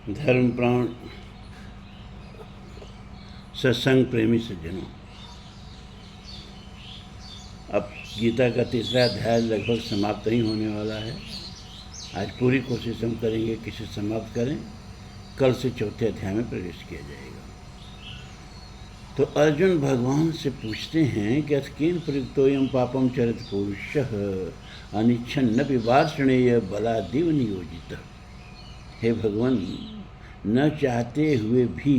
धर्म प्राण सत्संग प्रेमी सज्जनों, अब गीता का तीसरा अध्याय लगभग समाप्त ही होने वाला है। आज पूरी कोशिश हम करेंगे कि इसे समाप्त करें। कल से चौथे अध्याय में प्रवेश किया जाएगा। तो अर्जुन भगवान से पूछते हैं कि अथकेन प्रयुक्तोयम पापम चरित पुरुषः अनिच्छन्न विवार्षणेय बलादिव नियोजित। हे भगवान, न चाहते हुए भी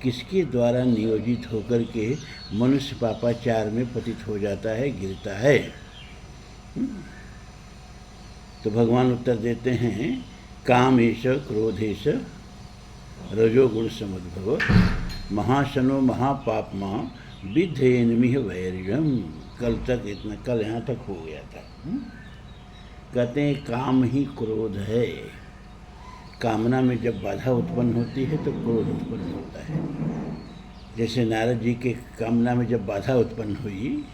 किसके द्वारा नियोजित होकर के मनुष्य पापाचार में पतित हो जाता है, गिरता है। तो भगवान उत्तर देते हैं, कामेश क्रोधेश रजोगुण समुद्भव महाशनो महापापमा विद्धेन्मिह वैरियम। कल यहाँ तक हो गया था। कहते हैं काम ही क्रोध है। कामना में जब बाधा उत्पन्न होती है तो क्रोध उत्पन्न होता है। जैसे नारद जी के कामना में जब बाधा उत्पन्न हुई,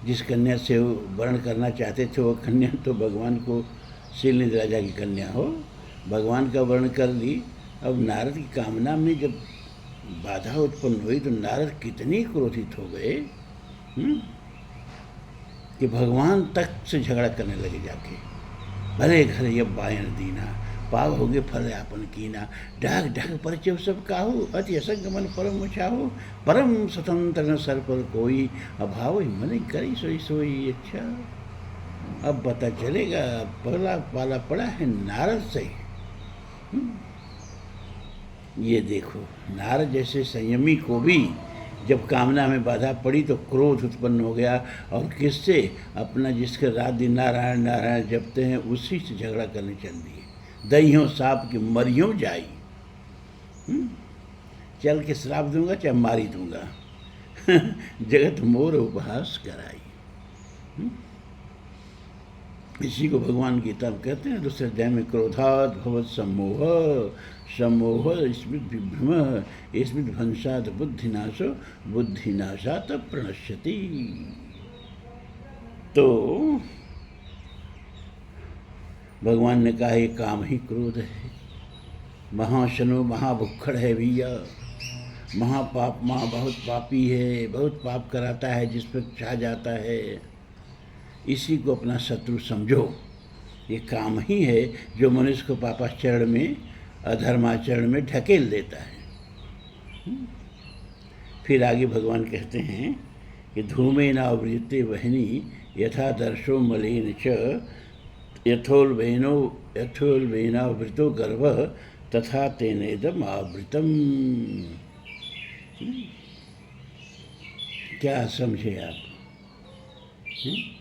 जिस कन्या से वो वर्ण करना चाहते थे वो कन्या तो भगवान को शीलनिधि राजा की कन्या हो, भगवान का वर्ण कर ली। अब नारद की कामना में जब बाधा उत्पन्न हुई तो नारद कितने क्रोधित हो गए कि भगवान तक से झगड़ा करने लगे जाके। भले घर ये बायन दीना पाव होगे फल आपन कीना ढाक ढाक परिचय सब काहू अति असंग मन परम चाहो परम स्वतंत्र न सर पर कोई अभाव मन करी सोई सोई। अच्छा, अब पता चलेगा पहला पाला पड़ा है नारद से। ये देखो, नारद जैसे संयमी को भी जब कामना में बाधा पड़ी तो क्रोध उत्पन्न हो गया, और किससे? अपना जिसके रात दिन नारायण नारायण जपते हैं उसी से झगड़ा करने चल दिए। दहियों सांप की मरियों जाई, चल के श्राप दूंगा चाहे मारी दूंगा जगत मोर उपहास कराई। इसी को भगवान गीता में कहते हैं दूसरे अध्याय में, क्रोधात् भवत् सम्मोह सम्मोह स्मृत विभ्रम स्मृत भंसात् बुद्धिनाशो बुद्धिनाशात् प्रणश्यति। तो भगवान ने कहा ये काम ही क्रोध है। महाशनो महाभुक्खड़ है भैया, महापाप माँ बहुत पापी है, बहुत पाप कराता है, जिस पर छा जाता है। इसी को अपना शत्रु समझो। ये काम ही है जो मनुष्य को पापाचरण में अधर्माचरण में ढकेल देता है। फिर आगे भगवान कहते हैं कि धूमेन आवृत्ते वहनी यथा दर्शो मलेन च यथोल्बेनावृतो गर्भ तथा तेनेदम आवृतम। क्या समझे आप?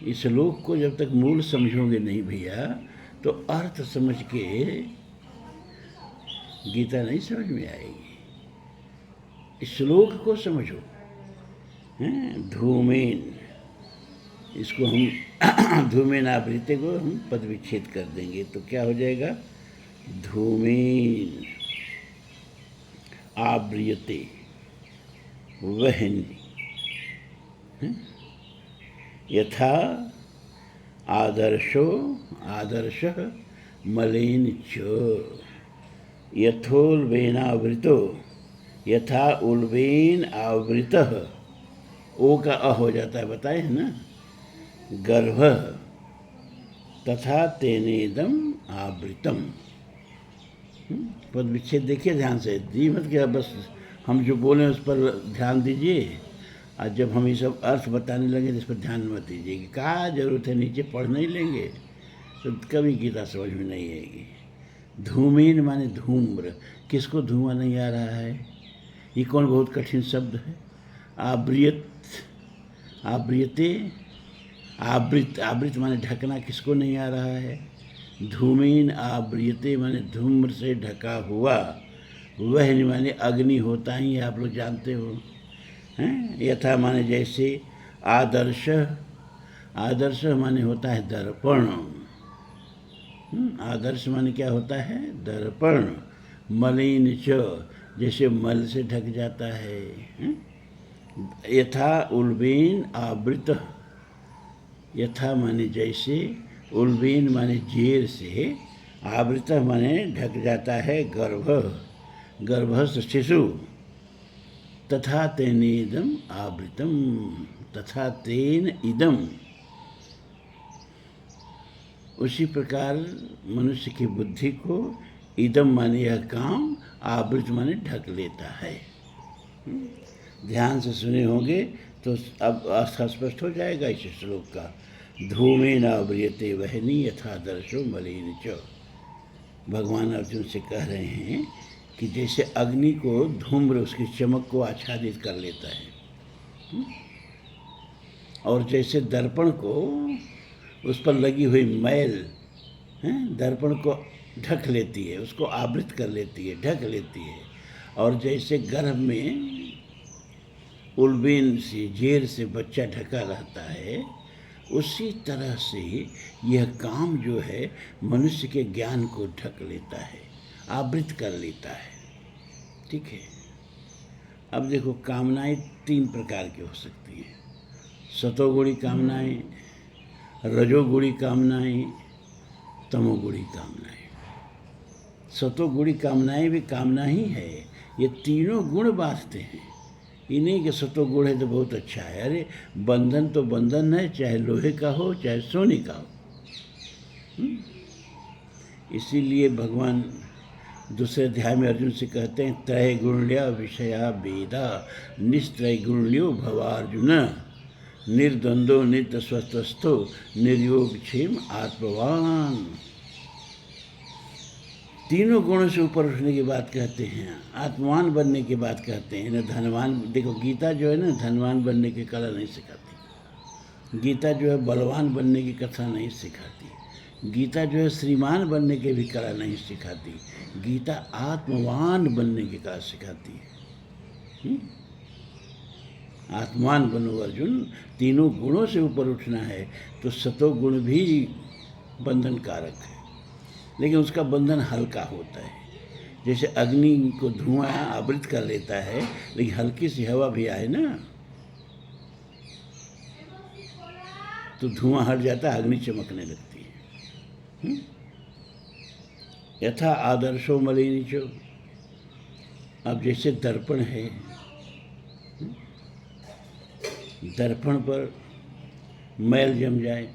इस श्लोक को जब तक मूल समझोगे नहीं भैया तो अर्थ समझ के गीता नहीं समझ में आएगी। इस श्लोक को समझो। धूमेन, इसको हम धूमेन आवृत्ते को हम पद विच्छेद कर देंगे तो क्या हो जाएगा? धूमेन आवृयते वहनी यथा आदर्शो आदर्शः मलेन च यथोल्बेनावृतो यथा उल्बेन आवृतः। ओ का अ हो जाता है, बताए है ना, गर्भ तथा तेनेदम आवृतम। पद विच्छेद देखिए ध्यान से, दी मत क्या बस हम जो बोले उस पर ध्यान दीजिए। आज जब हम ये सब अर्थ बताने लगे तो इस पर ध्यान मत दीजिए कि क्या जरूरत है, नीचे पढ़ नहीं लेंगे तो कभी गीता समझ में नहीं आएगी। धूमेन माने धूम्र, किसको धुआं नहीं आ रहा है? ये कौन बहुत कठिन शब्द है। आवृत आवृते आवृत आवृत माने ढकना, किसको नहीं आ रहा है? धूमेन आवृयते माने धूम्र से ढका हुआ। वह माने अग्नि होता ही आप लोग जानते हो हैं। यथा माने जैसे, आदर्श आदर्श माने होता है दर्पण। आदर्श माने क्या होता है? दर्पण। मलिन च, जैसे मल से ढक जाता है। यथा उल्बेन आवृत, यथा माने जैसे, उल्बेन माने जेर से, आवृत माने ढक जाता है, गर्भ, गर्भस्थ शिशु, तथा तेनेदम आवृतम, तथा तेन इदम, उसी प्रकार मनुष्य की बुद्धि को इदम माने यह काम, आवृत माने ढक लेता है। ध्यान से सुने होंगे तो अब स्पष्ट हो जाएगा इस श्लोक का। धूमेन आवृयते वहनी यथा दर्शो मलिन च। भगवान अर्जुन से कह रहे हैं कि जैसे अग्नि को धूम्र उसकी चमक को आच्छादित कर लेता है, और जैसे दर्पण को उस पर लगी हुई मैल दर्पण को ढक लेती है, उसको आवृत कर लेती है, ढक लेती है, और जैसे गर्भ में उल्बेन से, जेर से बच्चा ढका रहता है, उसी तरह से यह काम जो है मनुष्य के ज्ञान को ढक लेता है, आवृत कर लेता है। ठीक है। अब देखो, कामनाएं 3 प्रकार की हो सकती हैं। सतोगुणी कामनाएं, रजोगुणी कामनाएं, तमोगुणी कामनाएं। सतोगुणी कामनाएं भी कामना ही है। ये तीनों गुण बांधते हैं। ये नहीं कि सतोगुण है तो बहुत अच्छा है। अरे बंधन तो बंधन है, चाहे लोहे का हो चाहे सोने का हो। इसीलिए भगवान दूसरे अध्याय में अर्जुन से कहते हैं, त्रय गुण्या विषया वेदा निस्त्रय गुण्यो भवार्जुन निर्द्वंद्वो नित्यस्वस्थो निर्योगक्षेम आत्मवान। तीनों गुणों से ऊपर उठने की बात कहते हैं, आत्मवान बनने की बात कहते हैं। न धनवान, देखो गीता जो है ना, धनवान बनने की कला नहीं सिखाती। गीता जो है बलवान बनने की कथा नहीं सिखाती। गीता जो है श्रीमान बनने की भी कला नहीं सिखाती। गीता आत्मवान बनने की कला सिखाती है। आत्मवान बनो अर्जुन। तीनों गुणों से ऊपर उठना है तो सतोगुण भी बंधनकारक है, लेकिन उसका बंधन हल्का होता है। जैसे अग्नि को धुआं आवृत कर लेता है, लेकिन हल्की सी हवा भी आए ना तो धुआं हट जाता है, अग्नि चमकने लगती है। यथा आदर्शो मलिनीचो। अब जैसे दर्पण है, दर्पण पर मैल जम जाए,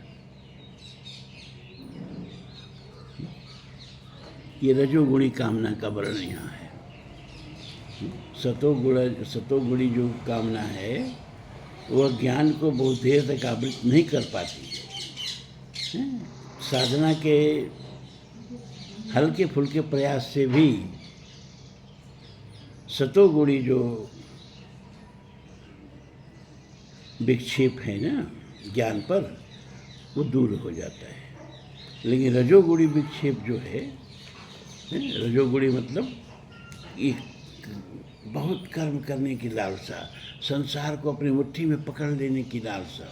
ये रजोगुणी कामना का वर्णन यहाँ है। सतोगुणी जो कामना है वह ज्ञान को बहुत देर तक आवृत नहीं कर पाती है। साधना के हल्के फुल्के प्रयास से भी सतोगुणी जो विक्षेप है ना ज्ञान पर, वो दूर हो जाता है। लेकिन रजोगुणी विक्षेप जो है, रजोगुणी मतलब एक बहुत कर्म करने की लालसा, संसार को अपनी मुट्ठी में पकड़ लेने की लालसा।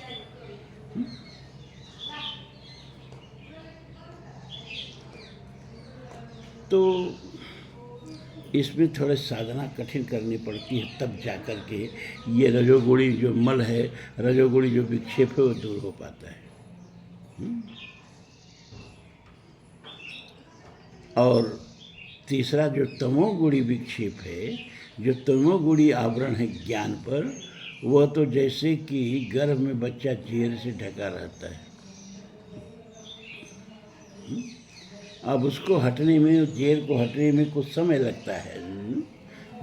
तो इसमें थोड़ा साधना कठिन करनी पड़ती है, तब जाकर के ये रजोगुणी जो मल है, रजोगुणी जो विक्षेप है वो दूर हो पाता है। और तीसरा जो तमोगुणी विक्षेप है, जो तमोगुणी आवरण है ज्ञान पर, वह तो जैसे कि गर्भ में बच्चा जेर से ढका रहता है। अब उसको हटने में, जेर को हटने में कुछ समय लगता है।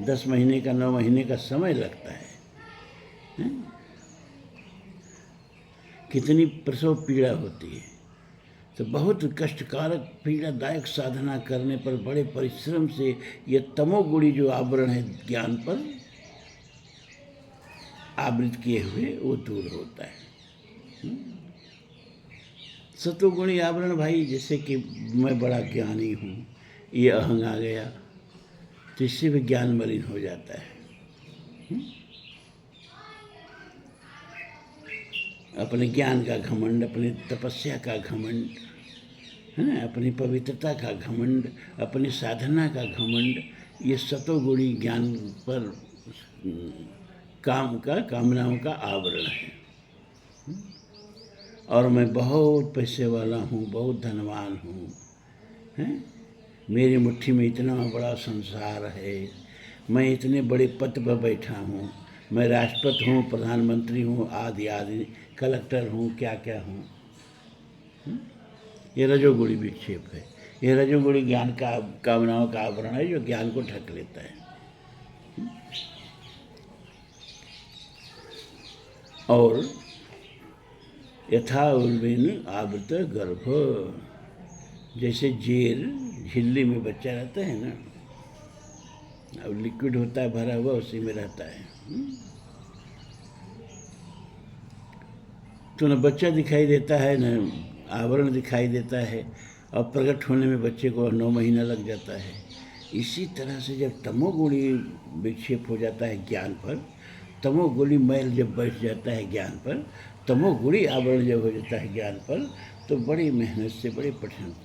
10 महीने का, 9 महीने का समय लगता है। कितनी प्रसव पीड़ा होती है। तो बहुत कष्टकारक पीड़ादायक साधना करने पर, बड़े परिश्रम से ये तमोगुणी जो आवरण है ज्ञान पर आवृत किए हुए, वो दूर होता है। सतोगुणी आवरण भाई, जैसे कि मैं बड़ा ज्ञानी हूँ, ये अहंग आ गया तो इससे भी ज्ञान मलिन हो जाता है। अपने ज्ञान का घमंड, अपनी तपस्या का घमंड, है अपनी पवित्रता का घमंड, अपनी साधना का घमंड, ये सतोगुणी ज्ञान पर कामनाओं का आवरण है। और मैं बहुत पैसे वाला हूँ, बहुत धनवान हूँ, हैं? मेरी मुट्ठी में इतना बड़ा संसार है, मैं इतने बड़े पद पर बैठा हूँ, मैं राष्ट्रपति हूँ, प्रधानमंत्री हूँ, आदि आदि, कलेक्टर हूँ, क्या क्या हूँ। ये रजोगुणी विक्षेप है। ये रजोगुणी ज्ञान का कामनाओं का आवरण है जो ज्ञान को ढक लेता है। और यथा उर्वेन आवृत गर्भ, जैसे जेर झिल्ली में बच्चा रहता है ना, अब लिक्विड होता है भरा हुआ, उसी में रहता है। तो न बच्चा दिखाई देता है, न आवरण दिखाई देता है, और प्रकट होने में बच्चे को 9 महीना लग जाता है। इसी तरह से जब तमोगुणी विक्षेप हो जाता है ज्ञान पर, तमोगुणी मैल जब बैठ जाता है ज्ञान पर, तमोगुणी आवरण जब हो जाता है ज्ञान पर, तो बड़ी मेहनत से, बड़ी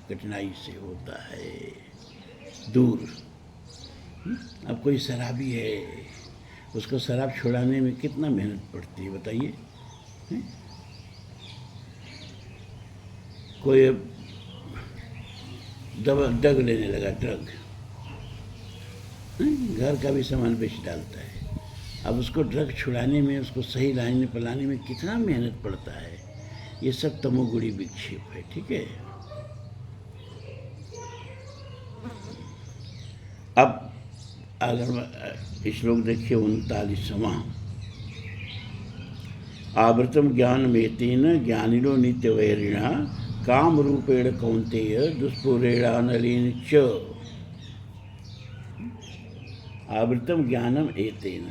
कठिनाई से होता है दूर। अब कोई शराबी है, उसको शराब छुड़ाने में कितना मेहनत पड़ती है बताइए। कोई ड्रग लेने लगा, ड्रग, घर का भी सामान बेच डालता है। अब उसको ड्रग छुड़ाने में, उसको सही लाइन पर लाने में कितना मेहनत पड़ता है। ये सब तमोगुणी विक्षेप है, ठीक है। अब अगर श्लोक देखिए 39वां, आवृतम ज्ञान मेतेन ज्ञानिनो नित्य वैरिणा काम रूपेण कौन्तेय दुष्पूरेणानलेन च। आवृतम ज्ञानम एतेन,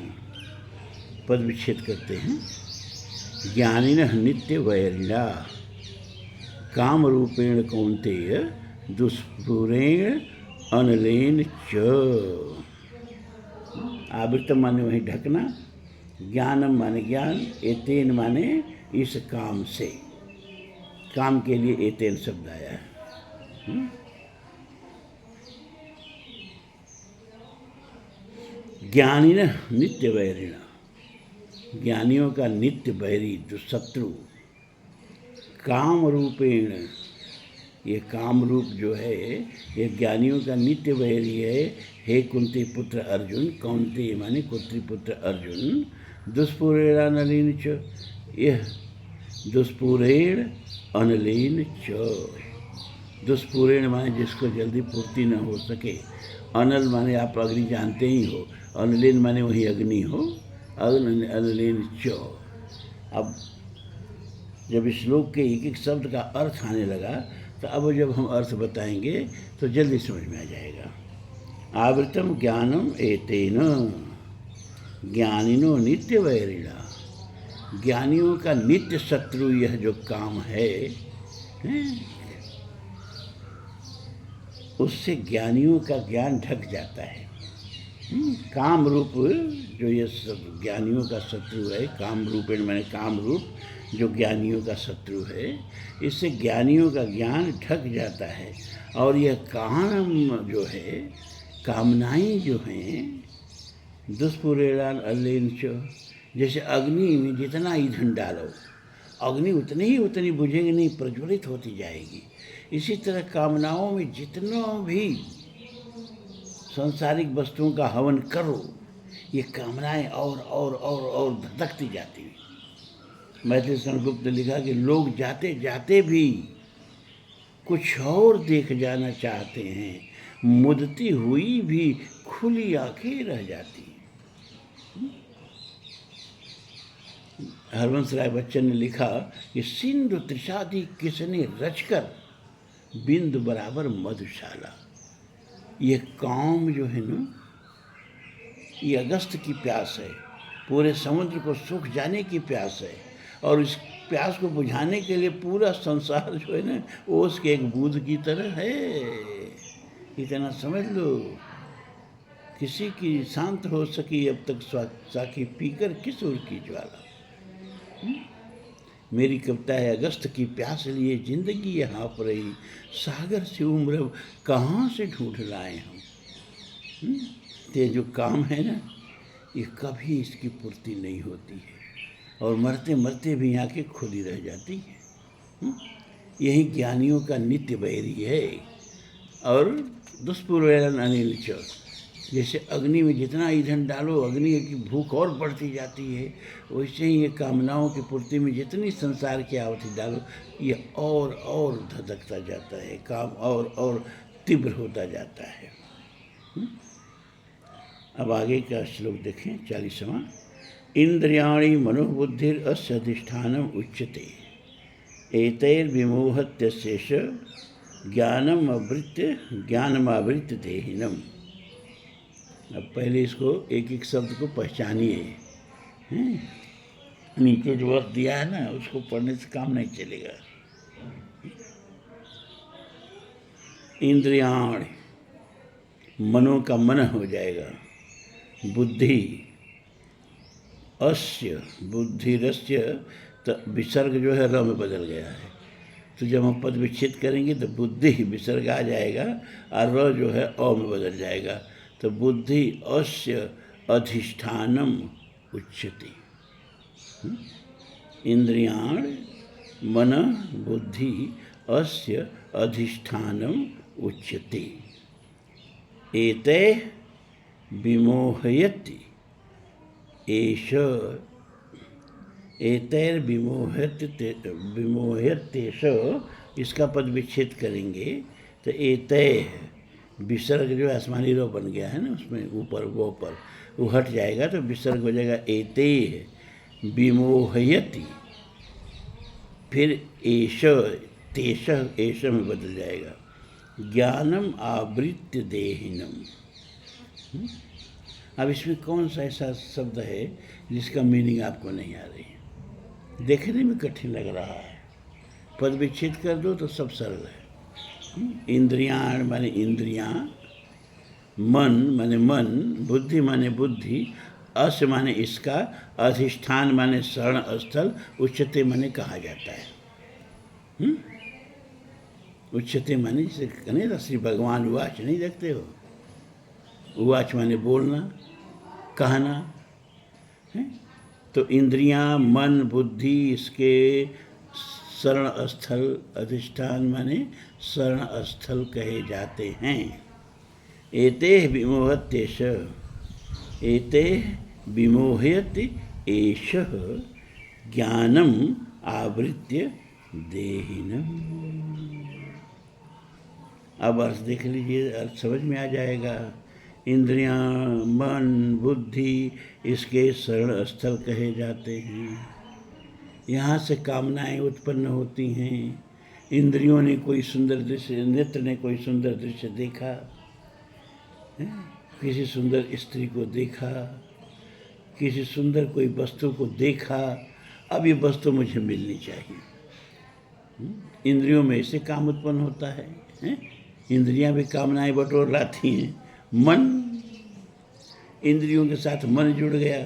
पद विच्छेद करते हैं, ज्ञानिनः नित्य वैरिणा काम रूपेण कौन्तेय दुष्पूरेण अनलेन च। आवृतम माने वही ढकना, ज्ञानम माने ज्ञान, एतेन माने इस काम से, काम के लिए एतेन शब्द आया है। ज्ञानिनः नित्य वैरिणा, ज्ञानियों का नित्य बैरी, जो शत्रु, काम रूपेण, ये काम रूप जो है ये ज्ञानियों का नित्य बैरी है। हे कुंती पुत्र अर्जुन, कौन्तेय माने कुंती पुत्र अर्जुन, दुष्पूरेणानलेन च, यह दुष्पूरेण अनलेन च। दुष्पूरेण माने जिसको जल्दी पूर्ति न हो सके, अनल माने आप अग्नि जानते ही हो, अनलेन माने वही अग्नि हो, अनलेन च। अब जब इस श्लोक के एक एक शब्द का अर्थ आने लगा, तो अब जब हम अर्थ बताएंगे तो जल्दी समझ में आ जाएगा। आवृतम ज्ञानम एतेन ज्ञानिनो नित्य वैरिणा, ज्ञानियों का नित्य शत्रु यह जो काम है, उससे ज्ञानियों का ज्ञान ढक जाता है। काम रूप जो ये सब ज्ञानियों का शत्रु है, काम रूप मैंने काम रूप जो ज्ञानियों का शत्रु है, इससे ज्ञानियों का ज्ञान ढक जाता है। और यह काम जो है, कामनाएं जो हैं, दुष्पूरेणान अनलेन च, जैसे अग्नि में जितना ईंधन डालो, अग्नि उतनी बुझेगी नहीं, प्रज्वलित होती जाएगी। इसी तरह कामनाओं में जितना भी सांसारिक वस्तुओं का हवन करो, ये कामनाएं और भटकती जाती हैं। मैथिली शरणगुप्त ने लिखा कि लोग जाते जाते भी कुछ और देख जाना चाहते हैं, मुदती हुई भी खुली आंखें रह जाती हैं। हरवंश राय बच्चन ने लिखा कि सिंधु त्रिषादि किसने रचकर बिंदु बराबर मधुशाला। ये काम जो है ना, ये अगस्त की प्यास है, पूरे समुद्र को सूख जाने की प्यास है, और इस प्यास को बुझाने के लिए पूरा संसार जो है ना, ओस के एक बूंद की तरह है। इतना समझ लो। किसी की शांत हो सकी अब तक साकी पीकर किस ओर की ज्वाला। मेरी कविता है, अगस्त की प्यास लिए जिंदगी यहाँ पर रही, सागर से उम्र कहाँ से ढूंढ लाए हम। ये जो काम है ना, ये कभी इसकी पूर्ति नहीं होती है, और मरते मरते भी आंखें खुली रह जाती हैं। यही ज्ञानियों का नित्य बैरी है। और दुष्पूर्वेरन अनिल च। जैसे अग्नि में जितना ईंधन डालो अग्नि की भूख और बढ़ती जाती है, वैसे ही ये कामनाओं की पूर्ति में जितनी संसार की आहुति डालो ये और धधकता जाता है, काम और तीव्र होता जाता है। अब आगे का श्लोक देखें 40वां। इंद्रियाणि मनोबुद्धिर अस्य अधिष्ठानम उच्यते एतैर्विमोहत्यशेष ज्ञानमावृत्य देहिनम। अब पहले इसको एक एक शब्द को पहचानिए। नीचे जो अर्थ दिया है ना उसको पढ़ने से काम नहीं चलेगा। इंद्रियाण मनो का मन हो जाएगा, बुद्धि अस्य बुद्धिरस्य, तो विसर्ग जो है र में बदल गया है, तो जब हम पद विच्छेद करेंगे तो बुद्धि विसर्ग आ जाएगा और र जो है अ में बदल जाएगा, तो बुद्धि अस्य अधिष्ठानम उच्यते। इंद्रियाण मन बुद्धि अस्य अधिष्ठानम उच्यते एते विमोहयति एष विमोहत्यतेष, इसका पद विच्छेद करेंगे तो एते विसर्ग जो आसमानी रो बन गया है ना उसमें ऊपर वो पर वो हट जाएगा तो विसर्ग हो जाएगा एते विमोहयति, फिर एष तेष एष में बदल जाएगा, ज्ञानम आवृत्य देहिनम। अब इसमें कौन सा ऐसा शब्द है जिसका मीनिंग आपको नहीं आ रही, देखने में कठिन लग रहा है, पद विच्छेद कर दो तो सब सरल है। इंद्रियाण माने इंद्रियां, मन माने मन, बुद्धि माने बुद्धि, अस माने इसका, अधिष्ठान माने शरण स्थल, उच्चते माने कहा जाता है। उच्चते माने जिसे कहने तो श्री भगवान उवाच नहीं देखते हो, उवाच माने बोलना कहना है। तो इंद्रियां मन बुद्धि इसके शरण स्थल, अधिष्ठान माने शरण स्थल कहे जाते हैं। एते विमोहत्येष, एते विमोहयति एष ज्ञानम आवृत्य देहिनम। अब अर्थ देख लीजिए, अर्थ समझ में आ जाएगा। इंद्रियां मन बुद्धि इसके शरण स्थल कहे जाते हैं, यहाँ से कामनाएं उत्पन्न होती हैं। इंद्रियों ने कोई सुंदर दृश्य, नेत्र ने कोई सुंदर दृश्य देखा, किसी सुंदर स्त्री को देखा, किसी सुंदर कोई वस्तु को देखा, अब ये वस्तु मुझे मिलनी चाहिए। इंद्रियों में ऐसे काम उत्पन्न होता है। इंद्रियां भी कामनाएं बटोर लाती हैं। मन, इंद्रियों के साथ मन जुड़ गया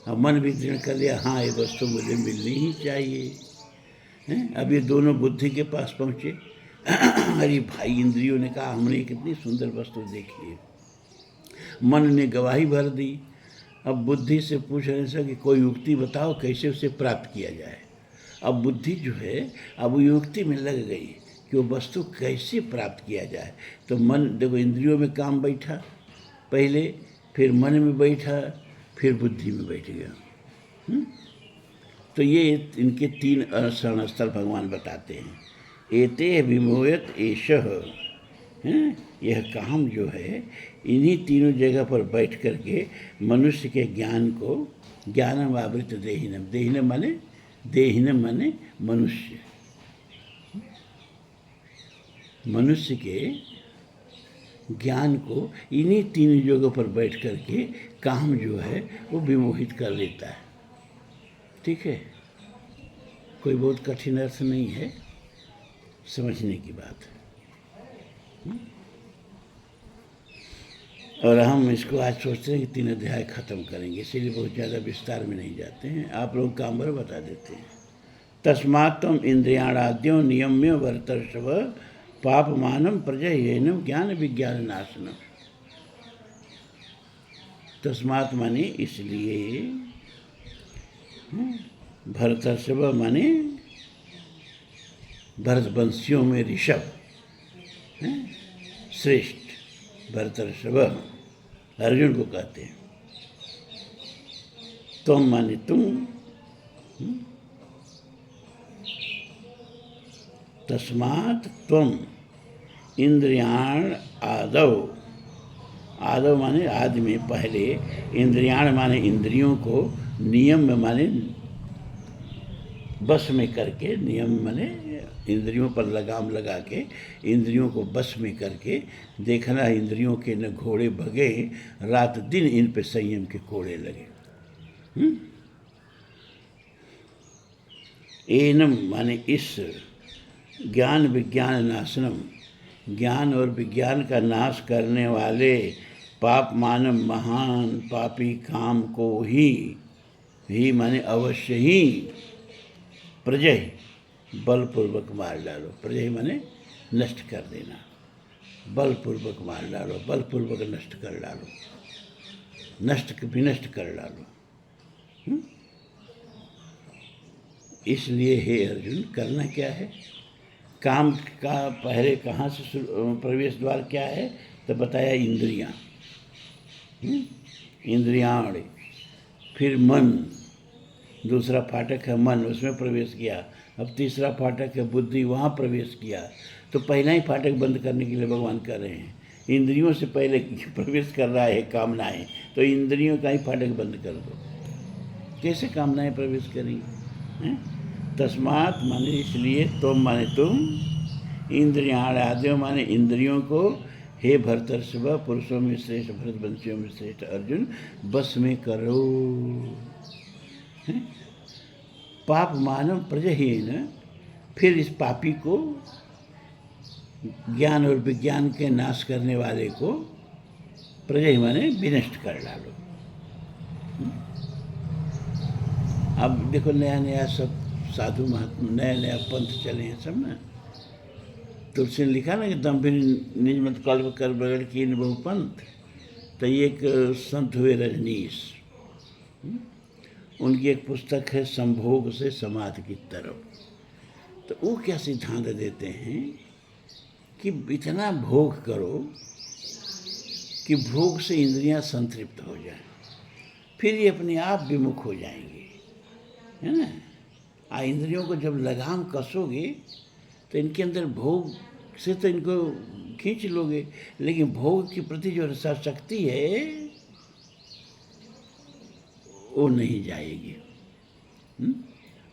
और मन भी दृढ़ कर लिया, हाँ ये वस्तु मुझे मिलनी ही चाहिए। अब ये दोनों बुद्धि के पास पहुँचे। अरे भाई, इंद्रियों ने कहा हमने कितनी सुंदर वस्तु देखी है, मन ने गवाही भर दी। अब बुद्धि से पूछ रहे से कि कोई युक्ति बताओ कैसे उसे प्राप्त किया जाए। अब बुद्धि जो है अब वो युक्ति में लग गई कि वो वस्तु कैसे प्राप्त किया जाए। तो मन देखो, इंद्रियों में काम बैठा पहले, फिर मन में बैठा, फिर बुद्धि में बैठ गया। तो ये इनके तीन शरण स्थल भगवान बताते हैं। एते विमोहयत एषः, यह काम जो है इन्हीं तीनों जगह पर बैठ करके मनुष्य के ज्ञान को, ज्ञानम आवृत्य देहिनम, देहिनम माने मनुष्य, मनुष्य के ज्ञान को इन्हीं तीन जगहों पर बैठ करके काम जो है वो विमोहित कर लेता है। ठीक है, कोई बहुत कठिन अर्थ नहीं है, समझने की बात है। और हम इसको आज सोचते हैं कि 3 अध्याय खत्म करेंगे, इसीलिए बहुत ज़्यादा विस्तार में नहीं जाते हैं, आप लोग काम भर बता देते हैं। तस्मात् त्वम् इंद्रियाणाद्यो नियम्य वर्तर्षभ पापमानम प्रजह्येनम ज्ञान विज्ञान नाशनम। तस्मात् माने इसलिए, भरतर्षभ माने भरतवंशियों में ऋषभ, श्रेष्ठ भरतर्षभ अर्जुन को कहते हैं। तुम माने तुम, तस्मात् त्वम इंद्रियाण आदौ, आदौ माने आदि में पहले, इंद्रियाण माने इंद्रियों को, नियम में माने बस में करके, नियम माने इंद्रियों पर लगाम लगा के, इंद्रियों को बस में करके देखना, इंद्रियों के न घोड़े भगे, रात दिन इन पे संयम के कोड़े लगे। एनम माने इस, ज्ञान विज्ञान नाशनम, ज्ञान और विज्ञान का नाश करने वाले पाप मानव महान पापी काम को ही माने अवश्य ही प्रजय बलपूर्वक मार डालो। प्रजय माने नष्ट कर देना, बलपूर्वक मार डालो, बलपूर्वक नष्ट कर डालो, विनष्ट कर डालो। इसलिए हे अर्जुन, करना क्या है? काम का पहले कहाँ से प्रवेश द्वार क्या है? तो बताया इंद्रियां, इंद्रियाण, फिर मन, दूसरा फाटक है मन, उसमें प्रवेश किया। अब तीसरा फाटक है बुद्धि, वहाँ प्रवेश किया। तो पहला ही फाटक बंद करने के लिए भगवान कर रहे हैं। इंद्रियों से पहले प्रवेश कर रहा है कामनाएं, तो इंद्रियों का ही फाटक बंद कर दो। कैसे कामनाएं प्रवेश करेंगी? तस्मात् माने इसलिए, तुम माने तुम, इंद्रियाण आदि माने इंद्रियों को, हे भरतर्षभ पुरुषों में श्रेष्ठ, भरतवंशियों में श्रेष्ठ अर्जुन, बस में करो। पाप मानव प्रजहीन, फिर इस पापी को, ज्ञान और विज्ञान के नाश करने वाले को, प्रजही माने विनष्ट कर डालो। अब देखो नया नया सब साधु महात्मा, नया नया पंथ चले हैं सब ना। तुलसी ने लिखा ना कि दम्भिन निज मत कल्प कर बगड़ की बहु पंथ। तो ये एक संत हुए रजनीश, उनकी एक पुस्तक है संभोग से समाधि की तरफ। तो वो क्या सिद्धांत देते हैं कि इतना भोग करो कि भोग से इंद्रियां संतृप्त हो जाएं, फिर ये अपने आप विमुख हो जाएंगे, है ना। इंद्रियों को जब लगाम कसोगे तो इनके अंदर भोग से तो इनको खींच लोगे, लेकिन भोग के प्रति जो रसाशक्ति है वो नहीं जाएगी।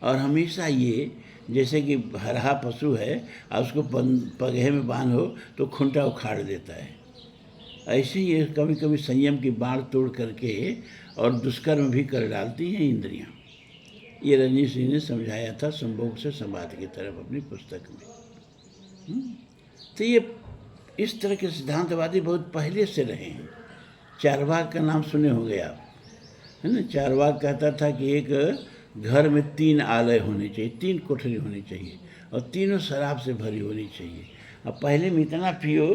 और हमेशा ये, जैसे कि हरा पशु है और उसको पगहे में बांधो तो खूंटा उखाड़ देता है, ऐसे ही कभी कभी संयम की बाढ़ तोड़ करके और दुष्कर्म भी कर डालती हैं इंद्रियां। ये रजनीश जी ने समझाया था संभोग से समाधि की तरफ अपनी पुस्तक में। तो ये इस तरह के सिद्धांतवादी बहुत पहले से रहे हैं। चारवाक का नाम सुने होंगे आप, है ना। चारवाक कहता था कि एक घर में 3 आलय होने चाहिए, 3 कोठरी होनी चाहिए और तीनों शराब से भरी होनी चाहिए। अब पहले में इतना पियो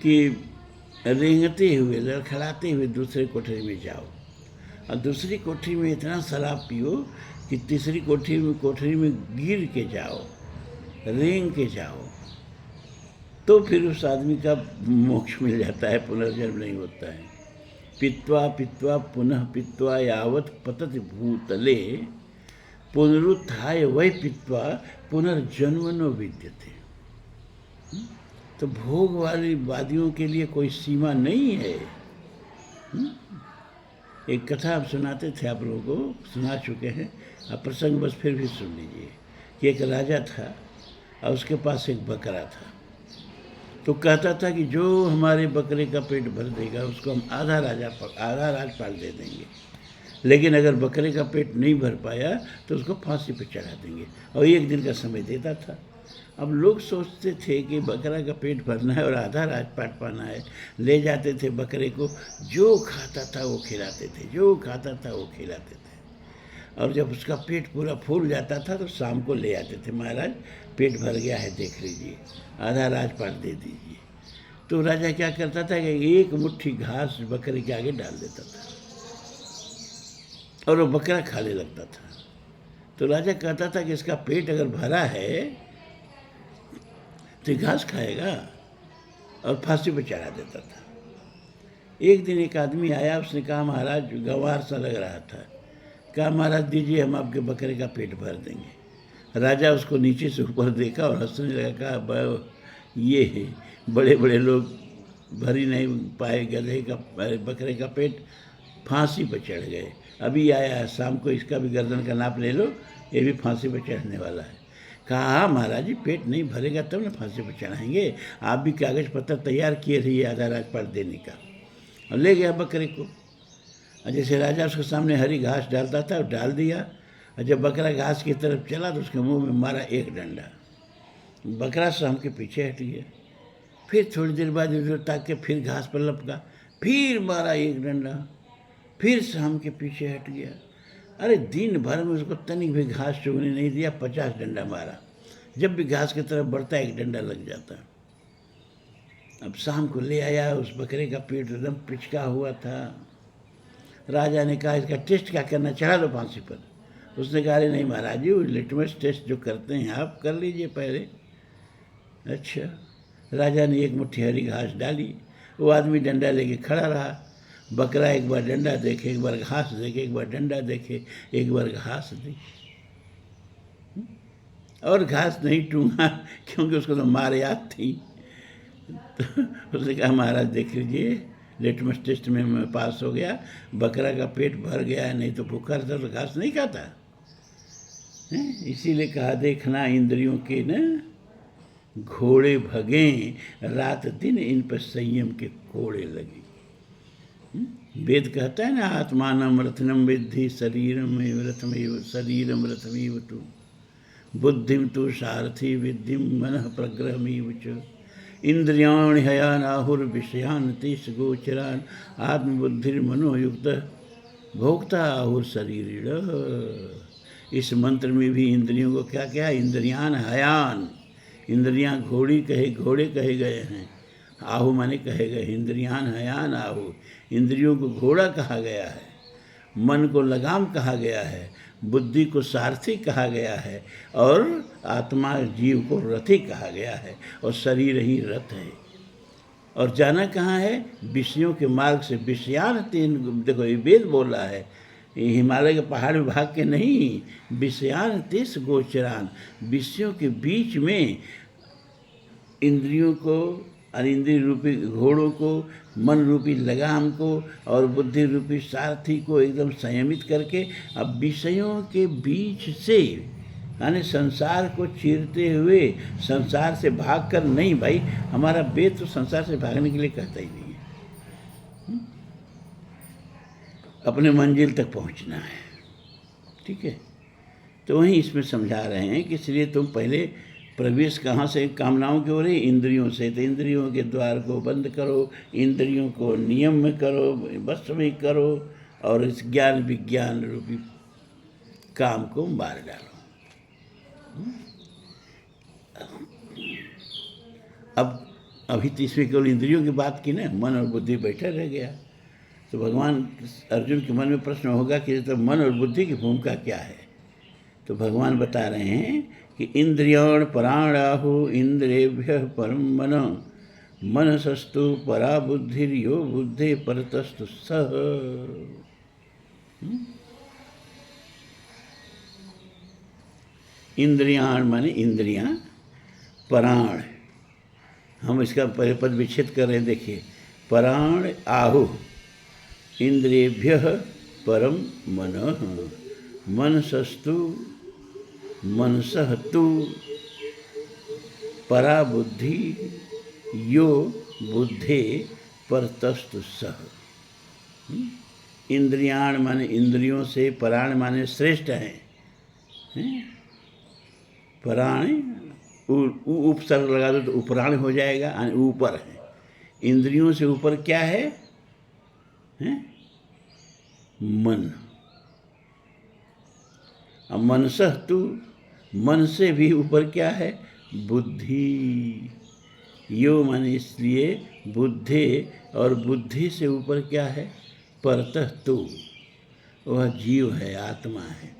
कि रेंगते हुए, लड़खड़ाते हुए दूसरे कोठरी में जाओ, और दूसरी कोठरी में इतना शराब पियो कि तीसरी कोठरी में गिर के जाओ, रेंग के जाओ, तो फिर उस आदमी का मोक्ष मिल जाता है, पुनर्जन्म नहीं होता है। पित्वा पित्वा पुनः पित्वा यावत पतति भूतले, पुनरुत्थाय वै पित्वा पुनर्जन्म न विद्यते। तो भोग वाली वादियों के लिए कोई सीमा नहीं है। एक कथा आप सुनाते थे, आप लोगों को सुना चुके हैं, आप प्रसंग बस फिर भी सुन लीजिए कि एक राजा था और उसके पास एक बकरा था। तो कहता था कि जो हमारे बकरे का पेट भर देगा उसको हम आधा राजपाट दे देंगे, लेकिन अगर बकरे का पेट नहीं भर पाया तो उसको फांसी पर चढ़ा देंगे, और 1 दिन का समय देता था। अब लोग सोचते थे कि बकरा का पेट भरना है और आधा राजपाट पाना है, ले जाते थे बकरे को, जो खाता था वो खिलाते थे, जो खाता था वो खिलाते थे, और जब उसका पेट पूरा फूल जाता था तो शाम को ले आते थे, महाराज पेट भर गया है, देख लीजिए, आधा राजपाट दे दीजिए। तो राजा क्या करता था कि 1 मुट्ठी घास बकरे के आगे डाल देता था और वो बकरा खाने लगता था। तो राजा कहता था कि इसका पेट अगर भरा है तो घास खाएगा, और फांसी पर चढ़ा देता था। एक दिन एक आदमी आया, उसने कहा महाराज गंवार सा लग रहा था, कहा महाराज दीजिए हम आपके बकरे का पेट भर देंगे। राजा उसको नीचे से ऊपर देखा और हंसने लगा, कहा ये बड़े बड़े लोग भर ही नहीं पाए गधे का बकरे का पेट, फांसी पर चढ़ गए। अभी आया है, शाम को इसका भी गर्दन का नाप ले लो, ये भी फांसी पर चढ़ने वाला है। कहा हाँ महाराज जी, पेट नहीं भरेगा तब ना फांसी पर चढ़ाएंगे, आप भी कागज़ पत्र तैयार किए रहिए आधा राजपाट देने का। और ले गया बकरे को, और जैसे राजा उसके सामने हरी घास डालता था और डाल दिया, और जब बकरा घास की तरफ चला तो उसके मुंह में मारा एक डंडा। बकरा शाम के पीछे हट गया। फिर थोड़ी देर बाद इधर ताक के फिर घास पर लपका, फिर मारा एक डंडा, फिर शाम के पीछे हट गया। अरे दिन भर में उसको तनिक भी घास चुगने नहीं दिया, 50 डंडा मारा। जब भी घास की तरफ बढ़ता एक डंडा लग जाता। अब शाम को ले आया, उस बकरे का पेट एकदम पिचका हुआ था। राजा ने कहा इसका टेस्ट क्या करना, चढ़ा दो फांसी पर। उसने कहा अरे नहीं महाराज जी, वो लिटमस टेस्ट जो करते हैं आप कर लीजिए पहले। अच्छा, राजा ने एक मुट्ठी हरी घास डाली, वो आदमी डंडा लेके खड़ा रहा। बकरा एक बार डंडा देखे, एक बार घास देखे, एक बार डंडा देखे, एक बार घास देखे, और घास नहीं टूंगा क्योंकि उसको तो मार याद थी। तो उसने कहा महाराज देख लीजिए, लिटमस टेस्ट में मैं पास हो गया, बकरा का पेट भर गया है, नहीं तो भूखा रहता तो घास नहीं खाता है। इसीलिए कहा देखना इंद्रियों के न घोड़े भगें, रात दिन इन पर संयम के कोड़े लगे। वेद कहता है ना, आत्मानम रथनम विद्धि शरीरम रथमेव शरीरम रथमेव तु बुद्धिम तु सारथी विद्धिम मनः प्रग्रहमेव च इंद्रियाणि हयानाहुर विषयान तीस गोचरान आत्मबुद्धिर्मनोयुक्त भोक्ता आहुर शरीर। इस मंत्र में भी इंद्रियों को क्या क्या, इंद्रियान हयान, इंद्रियां घोड़ी कहे, घोड़े कहे गए हैं। आहु माने कहे गए, इंद्रियान हयान आहु, इंद्रियों को घोड़ा कहा गया है, मन को लगाम कहा गया है, बुद्धि को सारथी कहा गया है, और आत्मा जीव को रथी कहा गया है, और शरीर ही रथ है। और जाना कहाँ है, विषयों के मार्ग से। विषयान तीन, देखो ये वेद बोल रहा है, ये हिमालय के पहाड़ में भाग के नहीं, विषयान तीस गोचरान, विषयों के बीच में इंद्रियों को, अनिंद्रिय रूपी घोड़ों को, मन रूपी लगाम को और बुद्धि रूपी सारथी को एकदम संयमित करके अब विषयों के बीच से, यानी संसार को चीरते हुए, संसार से भागकर नहीं भाई, हमारा वेद तो संसार से भागने के लिए कहता ही नहीं है, अपने मंजिल तक पहुंचना है। ठीक है, तो वहीं इसमें समझा रहे हैं कि इसलिए तुम पहले प्रवेश कहाँ से, कामनाओं की ओर, इंद्रियों से। तो इंद्रियों के द्वार को बंद करो, इंद्रियों को नियम में करो, बस में करो, और इस ज्ञान विज्ञान रूपी काम को मार डालो। अब अभी तीसरे केवल इंद्रियों की बात की ना, मन और बुद्धि बैठा रह गया। तो भगवान अर्जुन के मन में प्रश्न होगा कि तो मन और बुद्धि की भूमिका क्या है। तो भगवान बता रहे हैं कि इंद्रियाण पराणाहु इंद्रियभ्य परम मन मनसस्तु परा बुद्धिर्यो बुद्धि परतस्तु सह। इंद्रियाण माने इंद्रियां, पराण, हम इसका पद विच्छेद कर रहे हैं। देखिए, पराण आहु इंद्रियभ्य परम मन मनसस्तु मनसः तु परा बुद्धि यो बुद्धे परतस्तु सह। इंद्रियाण माने इंद्रियों से, पराण माने श्रेष्ठ हैं, पराण उपसर्ग लगा दो तो उपराण हो जाएगा, ऊपर है। इंद्रियों से ऊपर क्या है? मन। अब मनसः तु, मन से भी ऊपर क्या है? बुद्धि। यो माने इसलिए बुद्धि, और बुद्धि से ऊपर क्या है? परतः तु, वह जीव है, आत्मा है।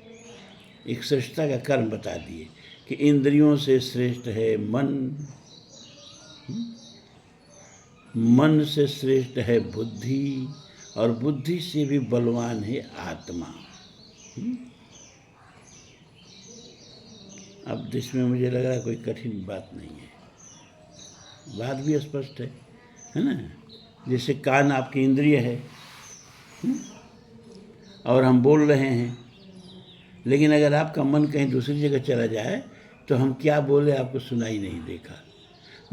एक श्रेष्ठता का कर्म बता दिए कि इंद्रियों से श्रेष्ठ है मन, मन से श्रेष्ठ है बुद्धि और बुद्धि से भी बलवान है आत्मा। अब इसमें मुझे लग रहा है कोई कठिन बात नहीं है, बात भी स्पष्ट है ना। जैसे कान आपकी इंद्रिय है और हम बोल रहे हैं, लेकिन अगर आपका मन कहीं दूसरी जगह चला जाए तो हम क्या बोले आपको सुनाई नहीं देगा।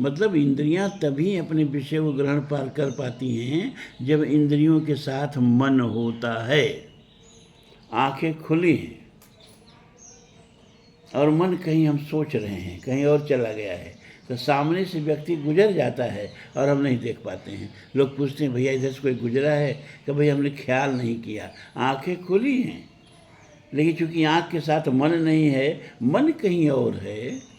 मतलब इंद्रियां तभी अपने विषय को ग्रहण पार कर पाती हैं जब इंद्रियों के साथ मन होता है। आंखें खुली हैं और मन कहीं हम सोच रहे हैं, कहीं और चला गया है, तो सामने से व्यक्ति गुजर जाता है और हम नहीं देख पाते हैं। लोग पूछते हैं भैया इधर से कोई गुजरा है, कि भाई हमने ख्याल नहीं किया। आंखें खुली हैं, लेकिन चूंकि आँख के साथ मन नहीं है, मन कहीं और है,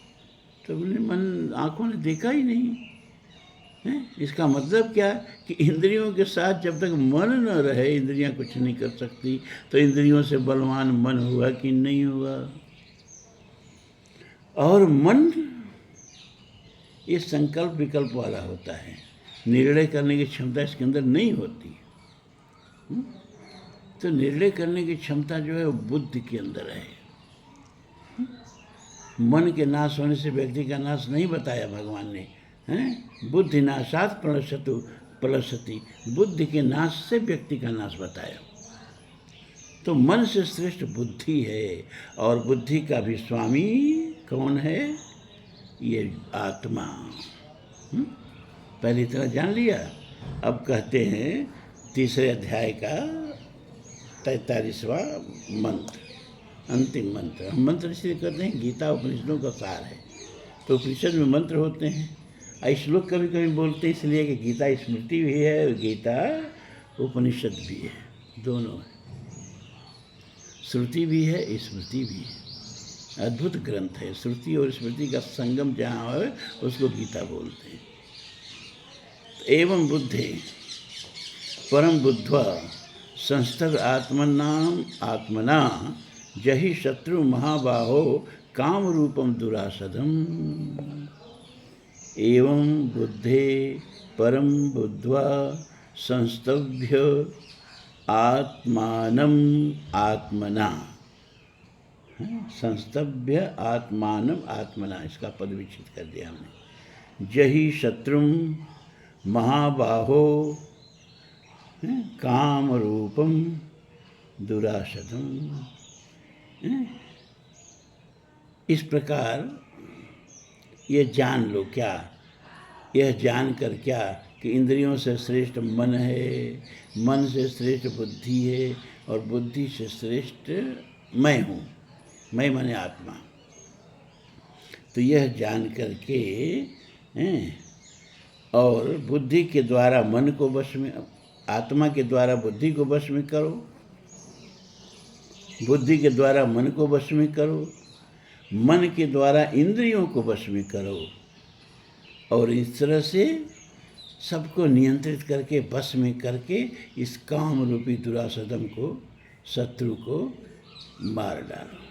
तो बोले मन आँखों ने देखा ही नहीं है। इसका मतलब क्या कि इंद्रियों के साथ जब तक मन न रहे इंद्रियां कुछ नहीं कर सकती। तो इंद्रियों से बलवान मन हुआ कि नहीं हुआ। और मन ये संकल्प विकल्प वाला होता है, निर्णय करने की क्षमता इसके अंदर नहीं होती। तो निर्णय करने की क्षमता जो है वो बुद्धि के अंदर है। मन के नाश होने से व्यक्ति का नाश नहीं बताया भगवान ने, हैं? बुद्धि नाशात प्रणश्यतु प्लसति, बुद्धि के नाश से व्यक्ति का नाश बताया। तो मन से श्रेष्ठ बुद्धि है और बुद्धि का भी स्वामी कौन है? ये आत्मा। पहली तरह जान लिया। अब कहते हैं तीसरे अध्याय का 43वां मंत्र, अंतिम मंत्र। हम मंत्र इसलिए करते हैं, गीता उपनिषदों का सार है, तो उपनिषद में मंत्र होते हैं। श्लोक कभी कभी बोलते हैं इसलिए कि गीता स्मृति भी है और गीता उपनिषद भी है, दोनों है। श्रुति भी है, स्मृति भी है। अद्भुत ग्रंथ है। श्रुति और स्मृति का संगम जहाँ है उसको गीता बोलते हैं। एवं बुद्धे परम बुद्ध्वा संस्तव आत्मना जहि शत्रु महाबाहो काम रूपम दुरासदम। एवं बुद्धे परम बुद्ध्वा संस्तभ्य आत्मानम आत्मना, संस्तभ्य आत्मानम आत्मना, इसका पद विच्छेद कर दिया हमने। जहि शत्रुम महाबाहो काम रूपम दुरासदम। इस प्रकार ये जान लो, क्या यह जानकर क्या कि इंद्रियों से श्रेष्ठ मन है, मन से श्रेष्ठ बुद्धि है और बुद्धि से श्रेष्ठ मैं हूँ। मैं माने आत्मा। तो यह जान करके और बुद्धि के द्वारा मन को वश में, आत्मा के द्वारा बुद्धि को वश में करो, बुद्धि के द्वारा मन को वश में करो, मन के द्वारा इंद्रियों को वश में करो, और इस तरह से सबको नियंत्रित करके वश में करके इस काम रूपी दुरासदम को, शत्रु को मार डालो।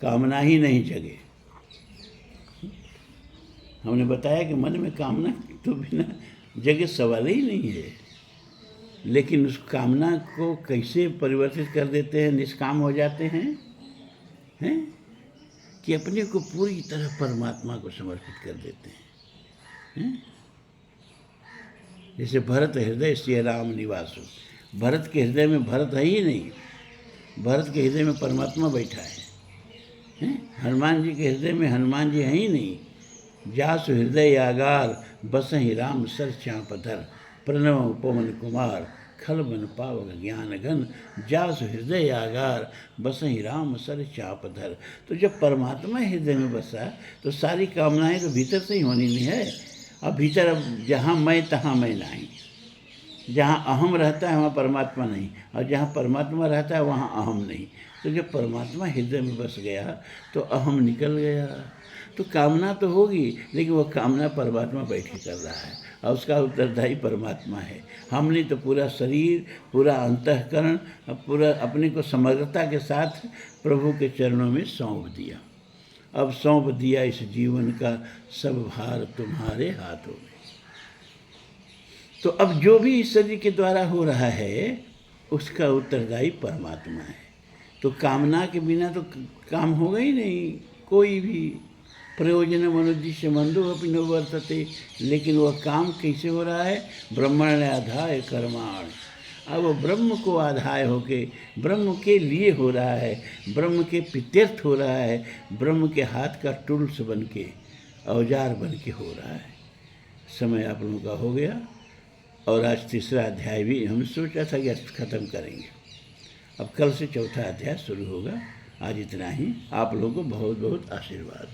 कामना ही नहीं जगे। हमने बताया कि मन में कामना तो बिना जगे सवाल ही नहीं है, लेकिन उस कामना को कैसे परिवर्तित कर देते हैं, निष्काम हो जाते हैं कि अपने को पूरी तरह परमात्मा को समर्पित कर देते हैं। जैसे भरत हृदय श्री राम निवासो, भरत के हृदय में भरत है ही नहीं, भरत के हृदय में परमात्मा बैठा है। हनुमान जी के हृदय में हनुमान जी है ही नहीं। जासु हृदय आगार बसहि राम सर चापधर, प्रणव पवन कुमार खल बन पावक ज्ञान घन, जासु हृदय आगार बसहि राम सर चापधर। तो जब परमात्मा हृदय में बसा तो सारी कामनाएं तो भीतर से ही होनी नहीं है। अब भीतर, अब जहाँ मैं तहाँ मैं नहीं, जहाँ अहम रहता है वहाँ परमात्मा नहीं, और जहाँ परमात्मा रहता है वहाँ अहम नहीं। तो जब परमात्मा हृदय में बस गया तो अहम निकल गया। तो कामना तो होगी, लेकिन वो कामना परमात्मा बैठे कर रहा है और उसका उत्तरदायी परमात्मा है। हमने तो पूरा शरीर, पूरा अंतःकरण, पूरा अपने को समग्रता के साथ प्रभु के चरणों में सौंप दिया। अब सौंप दिया इस जीवन का सब भार तुम्हारे हाथों में। तो अब जो भी ईश्वर जी के द्वारा हो रहा है उसका उत्तरदायी परमात्मा है। तो कामना के बिना तो काम होगा ही नहीं कोई भी। प्रयोजन मनुद्देश्य मंदो अपनी न वर्तते, लेकिन वह काम कैसे हो रहा है? ब्रह्मण आधाय कर्माण। अब वो ब्रह्म को आधाय होके ब्रह्म के लिए हो रहा है, ब्रह्म के पित्यर्थ हो रहा है, ब्रह्म के हाथ का टूल्स बन के, औजार बन के हो रहा है। समय आप लोगों का हो गया और आज तीसरा अध्याय भी हम सोचा था कि आज ख़त्म करेंगे। अब कल से चौथा अध्याय शुरू होगा। आज इतना ही। आप लोगों को बहुत बहुत आशीर्वाद।